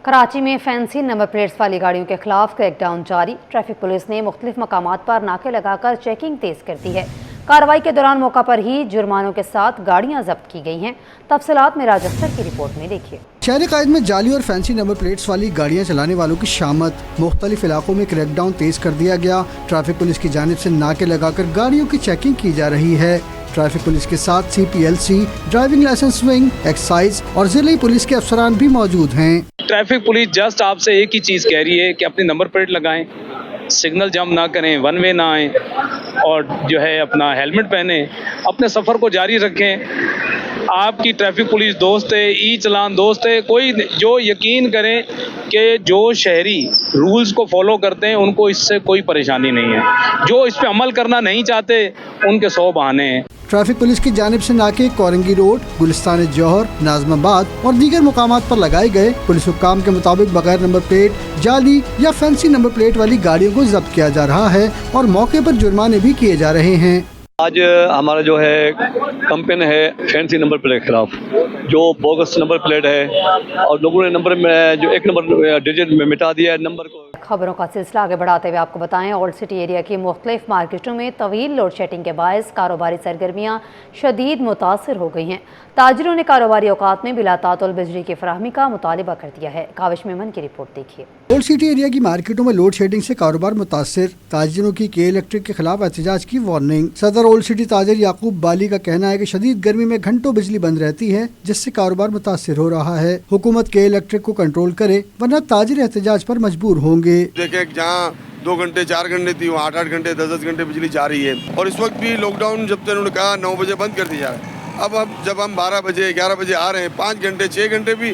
कराची में fancy number plates वाली गाड़ियों के खिलाफ क्रैकडाउन जारी। ट्रैफिक पुलिस ने मुख्तलिफ मकामात पर नाके लगाकर चेकिंग तेज कर दी है। कार्रवाई के दौरान मौका पर ही जुर्मानों के साथ गाड़ियां जब्त की गई हैं। तफसीलात में राजस्थान की रिपोर्ट में देखिए। शहर कायद में जाली और फैंसी नंबर प्लेट्स वाली गाड़ियां चलाने वालों की शामत। मुख्तलिफ इलाकों में क्रैकडाउन तेज कर दिया गया। ट्रैफिक पुलिस की जानिब से नाके लगाकर गाड़ियों की चेकिंग की जा रही है। ट्रैफिक पुलिस के साथ CPLC, driving licence wing, excise और जिले पुलिस के अफसरान भी मौजूद हैं। ट्रैफिक पुलिस जस्ट आपसे एक ही चीज़ कह रही है कि अपनी नंबर प्लेट लगाएं, सिग्नल जंप ना करें, वन वे ना आएँ और जो है अपना हेलमेट पहने, अपने सफ़र को जारी रखें। आपकी ट्रैफिक पुलिस दोस्त है, ई चलान दोस्त है। कोई जो यकीन करें कि जो शहरी रूल्स को फॉलो करते हैं उनको इससे कोई परेशानी नहीं है। जो इस पे अमल करना नहीं चाहते उनके 100 बहाने हैं। ट्रैफिक पुलिस की जानिब से नाके कोरंगी रोड, गुलिस्तान जौहर, नाजमाबाद और दीगर मुकामात पर लगाए गए। पुलिस हुक्काम के मुताबिक बगैर नंबर प्लेट, जाली या फैंसी नंबर प्लेट वाली गाड़ियों को जब्त किया जा रहा है और मौके पर जुर्माने भी किए जा रहे हैं। आज हमारा जो है कैंपेन है फैंसी नंबर प्लेट के खिलाफ, जो बोगस नंबर प्लेट है और लोगों ने नंबर में जो एक नंबर डिजिट में मिटा दिया है नंबर को। खबरों का सिलसिला आगे बढ़ाते हुए आपको बताएं, ओल्ड सिटी एरिया की मुख्तलिफ मार्केटों में तवील लोड शेडिंग के बायस कारोबारी सरगर्मियाँ शदीद मुतासर हो गई हैं। ताजिरों ने कारोबारी औकात में बिला तातुल बिजली की फराहमी का मुतालिबा कर दिया है। काविश मेमन की रिपोर्ट देखिए। ओल्ड सिटी एरिया की मार्केटों में लोड शेडिंग से कारोबार मुतासर। ताजिरों की के इलेक्ट्रिक के खिलाफ एहतजाज की वार्निंग। सदर ओल्ड सिटी ताजिर याकूब बाली का कहना है कि शदीद गर्मी में घंटों बिजली बंद रहती है, जिससे कारोबार मुतासर हो रहा है। हुकूमत के इलेक्ट्रिक को कंट्रोल करे, वरना ताजिर एहतजाज पर मजबूर होंगे। देखे जहाँ 2 घंटे 4 घंटे थी, वहाँ 8-8 घंटे 10-10 घंटे बिजली जा रही है। और इस वक्त भी लॉकडाउन जब तक उन्होंने कहा 9 बजे बंद कर दी जा रहा है। अब जब हम 12 बजे 11 बजे आ रहे हैं, 5 घंटे 6 घंटे भी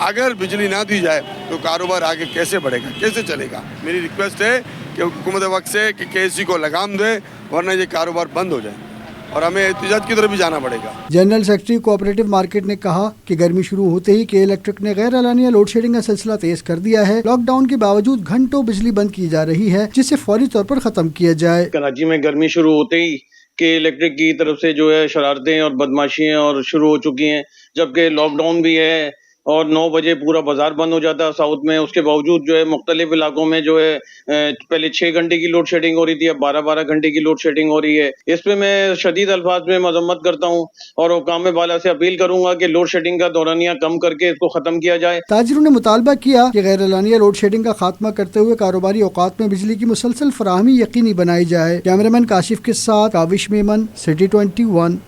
अगर बिजली ना दी जाए तो कारोबार आगे कैसे बढ़ेगा, कैसे चलेगा। मेरी रिक्वेस्ट है कि हुकूमत वक्त से कि KSC को लगाम दे, वरना ये कारोबार बंद हो जाए और हमें एहतिजाज की तरफ भी जाना पड़ेगा। जनरल सेक्रेटरी कोऑपरेटिव मार्केट ने कहा कि गर्मी शुरू होते ही के इलेक्ट्रिक ने गैर एलानिया लोड शेडिंग का सिलसिला तेज कर दिया है। लॉकडाउन के बावजूद घंटों बिजली बंद की जा रही है, जिसे फौरी तौर पर खत्म किया जाए। कराची में गर्मी शुरू होते ही के इलेक्ट्रिक की तरफ से जो है शरारतें और बदमाशियां और शुरू हो चुकी हैं, जबकि लॉकडाउन भी है और 9 बजे पूरा बाजार बंद हो जाता है साउथ में। उसके बावजूद जो है मुख्तलिफ इलाकों में जो है पहले 6 घंटे की लोड शेडिंग हो रही थी, अब 12-12 घंटे की लोड शेडिंग हो रही है। इस पे मैं शदीद अल्फाज में मजम्मत करता हूँ और हुकाम बाला से अपील करूंगा कि लोड शेडिंग का दौरानिया कम करके इसको खत्म किया जाए। ताजिरों ने मुतालबा किया कि गैर एलानिया लोड शेडिंग का खात्मा करते हुए कारोबारी औकात में बिजली की मुसलसल फराहमी यकीनी बनाई जाए। कैमरामैन काशिफ के साथ काविश मेमन, सिटी 21।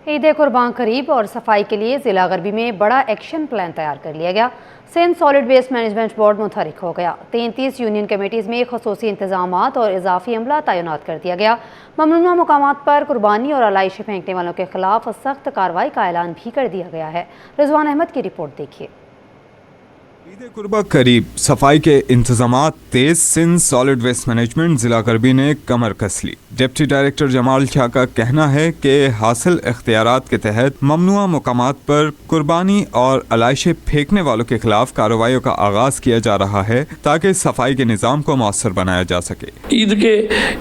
ईद कुर्बान करीब और सफाई के लिए ज़िला गरबी में बड़ा एक्शन प्लान तैयार कर लिया गया। Sindh solid waste management board मुतहरिक हो गया। 33 यूनियन कमेटीज़ में खसूसी इंतजामात और इजाफी अमला तैनात कर दिया गया। ममनूआ मकामात पर कुर्बानी और अलाइशें फेंकने वालों के खिलाफ सख्त कार्रवाई का ऐलान भी कर दिया गया है। रिजवान अहमद की रिपोर्ट देखिए। ईद कुर्बा करीब, सफाई के इंतजामात तेज। सिंध सॉलिड वेस्ट मैनेजमेंट जिला गरबी ने कमर कस ली। डिप्टी डायरेक्टर जमाल शाह का कहना है कि हासिल इख्तियारात के तहत ममनुआ मकामात पर कुर्बानी और अलाइशें फेंकने वालों के खिलाफ कार्रवाइयों का आगाज किया जा रहा है, ताकि सफाई के निज़ाम को मौसर बनाया जा सके। ईद के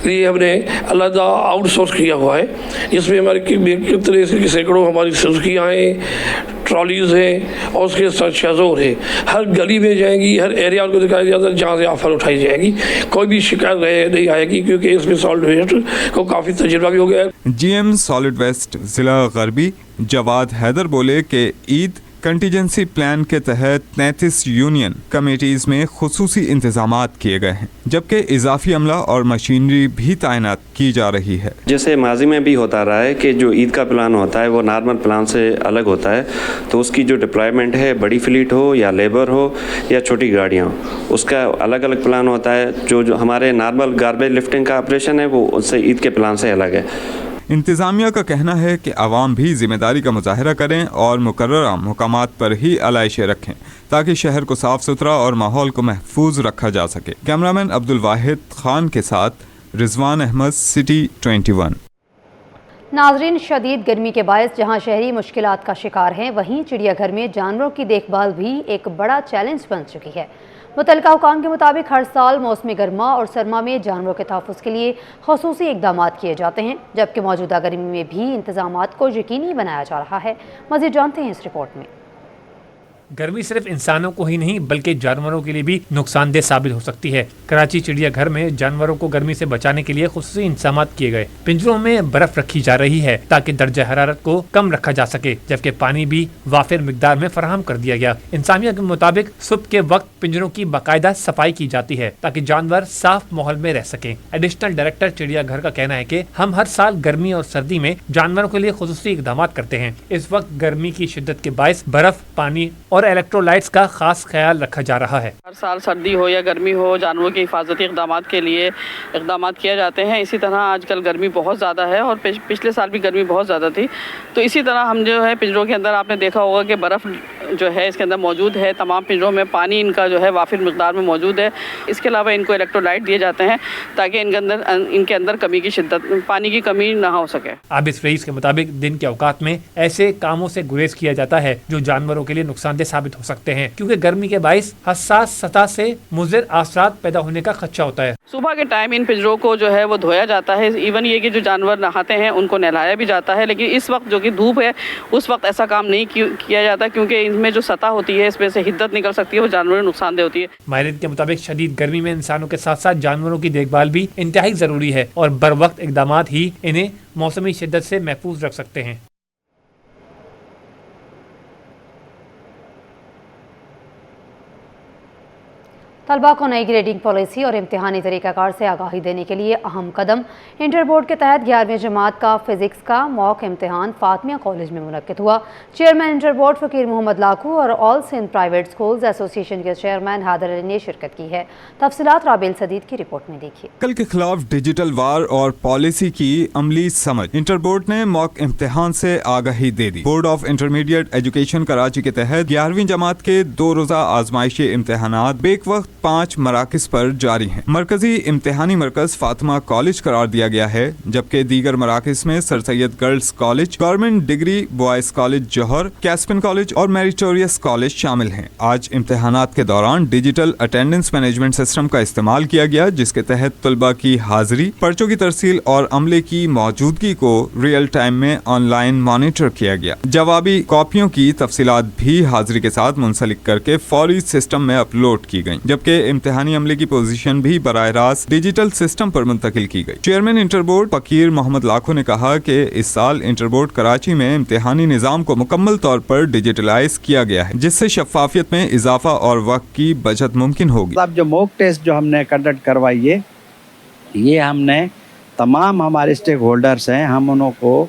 लिए हमने अलहदा आउटसोर्स किया हुआ है, जिसमें हमारी सैकड़ों हमारी सुजुकियाँ हैं, ट्रॉलीज हैं और उसके साथ शहजोर है। हर गली में जाएंगी, हर एरिया को दिखाया जाता है जहाँ से ऑफर उठाई जाएगी। कोई भी शिकायत नहीं आएगी, क्योंकि इसमें सॉलिड वेस्ट को काफ़ी तजुर्बा भी हो गया है। GM सॉलिड वेस्ट जिला गरबी जवाद हैदर बोले कि ईद कंटीजेंसी प्लान के तहत 33 यूनियन कमेटीज में खुसूसी इंतजामात किए गए हैं, जबकि इजाफी अमला और मशीनरी भी तैनात की जा रही है। जैसे माजी में भी होता रहा है कि जो ईद का प्लान होता है वो नॉर्मल प्लान से अलग होता है, तो उसकी जो डिप्लॉयमेंट है, बड़ी फ्लीट हो या लेबर हो या छोटी गाड़ियाँ हो, उसका अलग अलग प्लान होता है। जो हमारे नॉर्मल गार्बेज लिफ्टिंग का ऑपरेशन है वो उससे ईद के प्लान से अलग है। इंतज़ामिया का कहना है कि आवाम भी जिम्मेदारी का मुजाहरा करें और मुकर्ररा मकामात पर ही अलाइशें रखें, ताकि शहर को साफ सुथरा और माहौल को महफूज रखा जा सके। कैमरामैन अब्दुल वाहिद खान के साथ रिजवान अहमद, सिटी 21। नाजरीन, शदीद गर्मी के बायस जहां शहरी मुश्किलात का शिकार हैं, वहीं चिड़ियाघर में जानवरों की देखभाल भी एक बड़ा चैलेंज बन चुकी है। मुतल्लिका हुकाम के मुताबिक हर साल मौसमी गर्मा और सरमा में जानवरों के तहफ़्फ़ुज़ के लिए ख़ुसूसी इक़दामात किए जाते हैं, जबकि मौजूदा गर्मी में भी इंतज़ामात को यकीनी बनाया जा रहा है। मज़ीद जानते हैं इस रिपोर्ट में। गर्मी सिर्फ इंसानों को ही नहीं बल्कि जानवरों के लिए भी नुकसानदेह साबित हो सकती है। कराची चिड़िया घर में जानवरों को गर्मी से बचाने के लिए खुसूसी इंतजाम किए गए। पिंजरों में बर्फ रखी जा रही है ताकि दर्जा हरारत को कम रखा जा सके, जबकि पानी भी वाफिर मिकदार में फराहम कर दिया गया। इंतजामिया के मुताबिक सुबह के वक्त पिंजरों की बाकायदा सफाई की जाती है ताकि जानवर साफ माहौल में रह सकें। एडिशनल डायरेक्टर चिड़िया घर का कहना है कि हम हर साल गर्मी और सर्दी में जानवरों के लिए खुसूसी इकदाम करते हैं। इस वक्त गर्मी की शिद्दत के बायस बर्फ, पानी और इलेक्ट्रोलाइट्स का खास ख्याल रखा जा रहा है। हर साल सर्दी हो या गर्मी हो, जानवरों के हिफाजती इकदाम के लिए इकदाम किए जाते हैं। इसी तरह आजकल गर्मी बहुत ज़्यादा है और पिछले साल भी गर्मी बहुत ज़्यादा थी, तो इसी तरह हम जो है पिंजरों के अंदर आपने देखा होगा कि बर्फ़ जो है इसके अंदर मौजूद है। तमाम पिंजरों में पानी इनका जो है वाफिर मिकदार में मौजूद है। इसके अलावा इनको इलेक्ट्रोलाइट दिए जाते हैं ताकि इनके अंदर कमी की शिद्दत, पानी की कमी ना हो सके। आबिद रईस के मुताबिक दिन के औकात में ऐसे कामों से गुरेज किया जाता है जो जानवरों के लिए नुकसानदेह साबित हो सकते हैं, क्योंकि गर्मी के बायस हसास सतह से मुज़िर आसरात पैदा होने का खदशा होता है। सुबह के टाइम इन पिंजरों को जो है वो धोया जाता है। इवन ये कि जो जानवर नहाते हैं उनको नहलाया भी जाता है, लेकिन इस वक्त जो कि धूप है उस वक्त ऐसा काम नहीं किया जाता, क्योंकि इनमें जो सतह होती है इसमें से हिद्दत निकल सकती है, वो जानवरों को नुकसानदेह होती है। माहिरीन के मुताबिक शदीद गर्मी में इंसानों के साथ साथ जानवरों की देखभाल भी इंतहाई ज़रूरी है और बर वक्त इकदामात ही इन्हें मौसमी शिद्दत से महफूज रख सकते हैं। तलबा को नई ग्रेडिंग पॉलिसी और इम्तिहानी तरीक़ाकार से आगाही देने के लिए अहम कदम। इंटर बोर्ड के तहत 11वीं जमात का फिजिक्स का मॉक इम्तिहान फातिमा कॉलेज में मुनक्किद हुआ। चेयरमैन इंटर बोर्ड फ़कीर मोहम्मद लाखू और all Sindh private schools association के चेयरमैन हैदर अली ने शिरकत की है। तफसीलात राबिल सदीद की रिपोर्ट में देखिए। कल के खिलाफ डिजिटल वार और पॉलिसी की अमली समझ, इंटर बोर्ड ने मॉक इम्तिहान से आगाही दे दी। Board of intermediate education Karachi के तहत 11वीं जमात के 2 रोज़ा आजमाइशी इम्तिहानात बेक वक्त 5 मराकज़ पर जारी हैं। मरकजी इम्तिहानी मरकज फातिमा कॉलेज करार दिया गया है, जबकि दीगर मराकज़ में sir Syed girls college, government degree boys college Johar, Caspian college और मेरिटोरियस कॉलेज शामिल हैं। आज इम्तिहानात के दौरान डिजिटल अटेंडेंस मैनेजमेंट सिस्टम का इस्तेमाल किया गया, जिसके तहत तलबा की हाजिरी, पर्चों की तरसील और अमले की मौजूदगी को रियल टाइम में ऑनलाइन मॉनिटर किया गया। जवाबी कॉपियों की तफसीलात भी हाजिरी के साथ मुंसलिक करके फौरी सिस्टम में अपलोड की गई, जबकि इम्तिहानी अमले की पोजीशन भी बराह रास्त डिजिटल सिस्टम पर मुंतकिल की गई। चेयरमैन इंटर बोर्ड फकीर मोहम्मद लाखू ने कहा कि इस साल इंटर बोर्ड कराची में इम्तिहानी निज़ाम को मुकम्मल तौर पर डिजिटलाइज किया गया है, जिससे शफाफियत में इजाफा और वक्त की बचत मुमकिन होगी। अब जो मॉक टेस्ट जो हमने कंडक्ट करवाई है, ये हमने तमाम हमारे स्टेक होल्डर्स हैं, हम उनको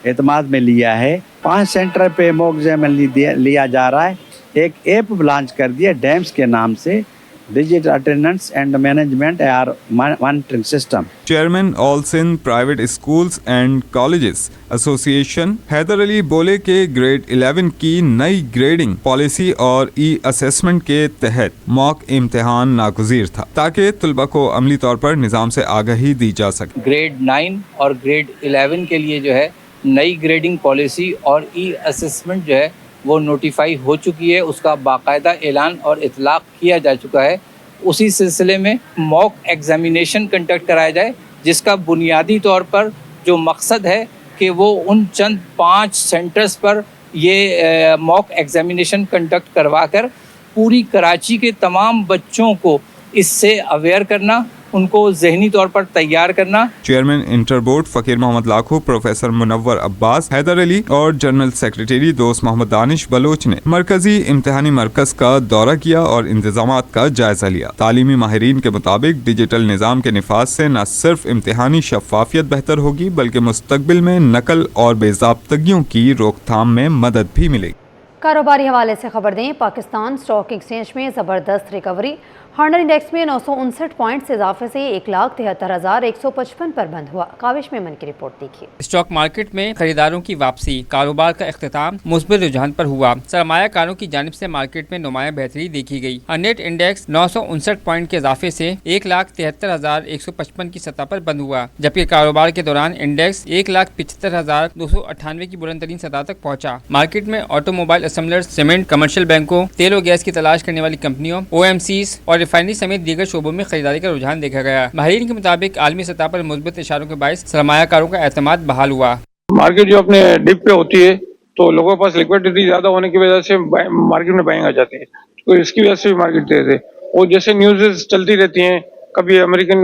एतमाद में लिया है। 5 सेंटर पे मॉक एग्जाम लिया जा रहा है। एक ऐप लॉन्च कर दिया डैम्स के नाम से, digital attendance and management AR monitoring system. Chairman all Sindh private schools and colleges association Haider Ali बोले के ग्रेड 11 की नई ग्रेडिंग पॉलिसी और असेसमेंट के तहत मॉक इम्तिहान नागुज़ीर था, ताकि तलबा को अमली तौर पर निज़ाम से आगाही दी जा सके। ग्रेड 9 और ग्रेड 11 के लिए जो है नई ग्रेडिंग पॉलिसी और असेसमेंट जो है वो नोटिफाई हो चुकी है। उसका बाकायदा ऐलान और इतलाक़ किया जा चुका है। उसी सिलसिले में मॉक एग्जामिनेशन कंडक्ट कराया जाए, जिसका बुनियादी तौर पर जो मकसद है कि वो उन चंद 5 सेंटर्स पर ये मॉक एग्जामिनेशन कंडक्ट करवा कर पूरी कराची के तमाम बच्चों को इससे अवेयर करना, उनको ज़हनी तौर पर तैयार करना। चेयरमैन इंटर बोर्ड फकीर मोहम्मद लाखू, प्रोफेसर मुनव्वर अब्बास, हैदर अली और जनरल सेक्रेटरी दोस्त मोहम्मद दानिश बलोच ने मरकजी इम्तिहानी मरकज का दौरा किया और इंतजामात का जायजा लिया। तालीमी माहिरीन के मुताबिक डिजिटल निज़ाम के निफाज से न सिर्फ इम्तिहानी शफाफियत बेहतर होगी, बल्कि मुस्तकबिल में नकल और बेज़ाब्तगियों की रोकथाम में मदद भी मिलेगी। कारोबारी हवाले से खबर दें, पाकिस्तान स्टॉक एक्सचेंज में ज़बरदस्त रिकवरी। हंड्रेड इंडेक्स में 959 पॉइंट से इजाफे से 1,73,155 पर बंद हुआ। काविश में मन की रिपोर्ट देखिए। स्टॉक मार्केट में खरीदारों की वापसी, कारोबार का इख्तिताम मुस्बित रुझान पर हुआ। सरमायाकारों की जानिब से मार्केट में नुमाया बेहतरी देखी गई। नेट इंडेक्स 959 पॉइंट के इजाफे से 1,73,155 की सतह पर बंद हुआ, जबकि कारोबार के दौरान इंडेक्स 1,75,298 की बुलंद तरीन सतह तक पहुँचा। मार्केट में ऑटोमोबाइल असेंबलर्स, सीमेंट, कमर्शियल बैंकों, तेल और गैस की तलाश करने वाली कंपनियों, OMCs और रिफाइनरी समेत दीगर शोबों में खरीदारी का रुझान देखा गया। माहिरीन के मुताबिक आलमी सतह पर मुस्बित इशारों के बायस सरमायाकारों का एतमाद बहाल हुआ। मार्केट जो अपने डिप पे होती है تو لوگوں کے پاس لیکوڈیٹی زیادہ ہونے کی وجہ سے مارکیٹ میں بائنگ آ جاتی ہے، تو اس کی وجہ سے بھی مارکیٹ تیز ہے. اور جیسے نیوز چلتی رہتی ہیں، کبھی امریکن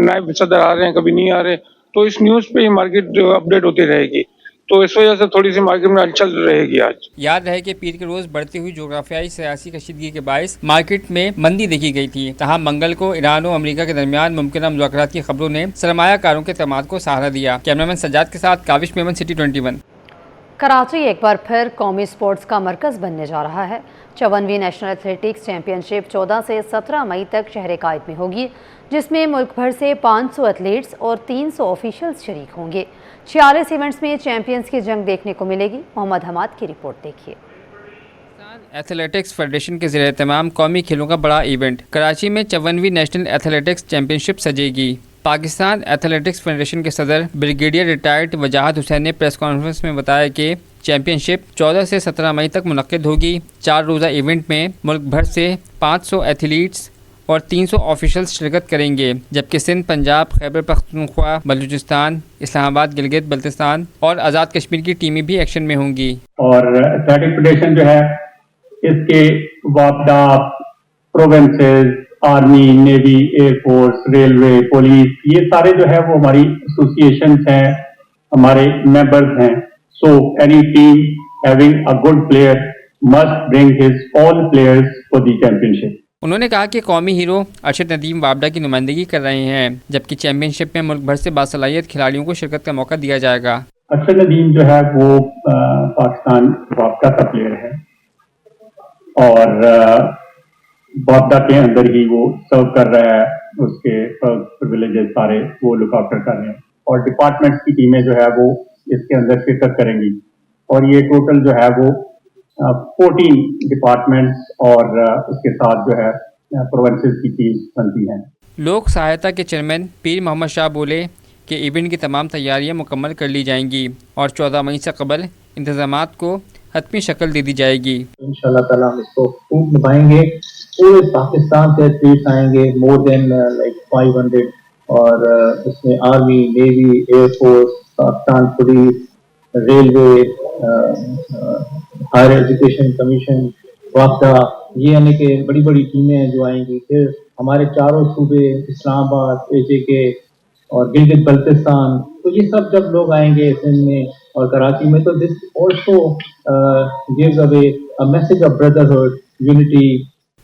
نائب صدر آ رہے ہیں کبھی نہیں آ رہے، تو اس نیوز پہ ہی مارکیٹ اپڈیٹ ہوتی رہے گی، تو اس وجہ سے تھوڑی سی مارکیٹ میں ہلچل رہے گی. آج یاد رہے کہ پیر کے روز بڑھتی ہوئی جغرافیائی سیاسی کشیدگی کے باعث مارکیٹ میں مندی دیکھی گئی تھی. تاہم منگل کو ایران و امریکہ کے درمیان ممکنہ مذاکرات کی خبروں نے سرمایہ کاروں کے اعتماد کو سہارا دیا. کیمرامین سجاد کے ساتھ کاوش میمن، سٹی 21. کراچی ایک بار پھر قومی سپورٹس کا مرکز بننے جا رہا ہے. 54ویں نیشنل ایتھلیٹکس چیمپئن شپ 14 سے 17 مئی تک شہر قائد میں ہوگی، جس میں ملک بھر سے 500 ایتھلیٹس اور 300 آفیشلز شریک ہوں گے. 46 ایونٹس میں چیمپئنز کی جنگ دیکھنے کو ملے گی. محمد حماد کی رپورٹ دیکھیے. ایتھلیٹکس فیڈریشن کے زیر اہتمام قومی کھیلوں کا بڑا ایونٹ کراچی میں 54ویں نیشنل ایتھلیٹکس چیمپئن شپ سجے گی. پاکستان ایتھلیٹکس فیڈریشن کے صدر بریگیڈیئر ریٹائرڈ وجاہت حسین نے پریس کانفرنس میں بتایا کہ چیمپئن شپ 14 سے 17 مئی تک منعقد ہوگی. 4 روزہ ایونٹ میں ملک بھر سے 500 ایتھلیٹس اور 300 آفیشلز شرکت کریں گے، جبکہ سندھ، پنجاب، خیبر پختونخوا، بلوچستان، اسلام آباد، گلگت بلتستان اور آزاد کشمیر کی ٹیمیں بھی ایکشن میں ہوں گی. اور ایتھلیٹک فیڈریشن جو ہے اس کے وابدہ provinces, army, navy, air force, railway, police, یہ سارے جو ہے وہ ہماری ایسوسیشنز ہیں، ہمارے ممبرز ہیں. So any team having a good player must bring his all players for the championship. انہوں نے کہا کہ قومی ہیرو ارشد ندیم وابڈا کی نمائندگی کر رہے ہیں، جبکہ چیمپئن شپ میں ملک بھر سے باصلاحیت کھلاڑیوں کو شرکت کا موقع دیا جائے گا. ارشد ندیم جو ہے وہ پاکستان وابڈا کا پلیئر ہے اور وابڈا کے اندر ہی وہ سرو کر رہا ہے. اس کے پرویلیجز سارے وہ لک آفٹر کر رہے ہیں اور ڈپارٹمنٹس کی ٹیمیں جو ہے وہ اس کے اندر شرکت کریں گی. اور یہ ٹوٹل جو ہے وہ 14 ڈپارٹمنٹس اور اس کے ساتھ جو ہے پروونسز کی ٹیمز بنتی ہیں. لوک سہایتا کے چیئرمین پیر محمد شاہ بولے کہ ایونٹ کی تمام تیاریاں مکمل کر لی جائیں گی اور 14 مئی سے قبل انتظامات کو حتمی شکل دے دی جائے گی. انشاءاللہ تعالیٰ ہم اس کو خوب نبھائیں گے. پورے پاکستان سے ایتھلیٹس آئیں گے، مور دین 500، اور اس میں army, navy, air force, Pakistan police, railway, higher education commission, وابڈا، یہ یعنی کہ بڑی بڑی ٹیمیں جو آئیں گی. پھر ہمارے چاروں صوبے، اسلام آباد، AJK اور گلگت بلتستان، تو یہ سب جب لوگ آئیں گے سندھ میں اور کراچی میں، تو this also gives away a message of brotherhood, unity.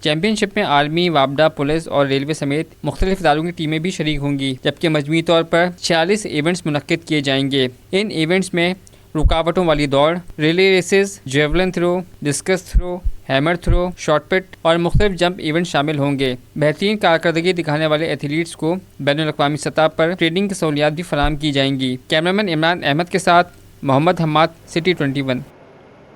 Championship میں آرمی، وابڈا، پولیس اور ریلوے سمیت مختلف اداروں کی ٹیمیں بھی شریک ہوں گی، جبکہ مجموعی طور پر 46 ایونٹس منعقد کیے جائیں گے. ان ایونٹس میں رکاوٹوں والی دوڑ، relay races, javelin throw, discus throw, hammer throw, shot put اور مختلف جمپ ایونٹ شامل ہوں گے. بہترین کارکردگی دکھانے والے ایتھلیٹس کو بین الاقوامی سطح پر ٹریننگ کی سہولیات بھی فراہم کی جائیں گی. کیمرامین عمران احمد کے ساتھ محمد حماد، سٹی 21.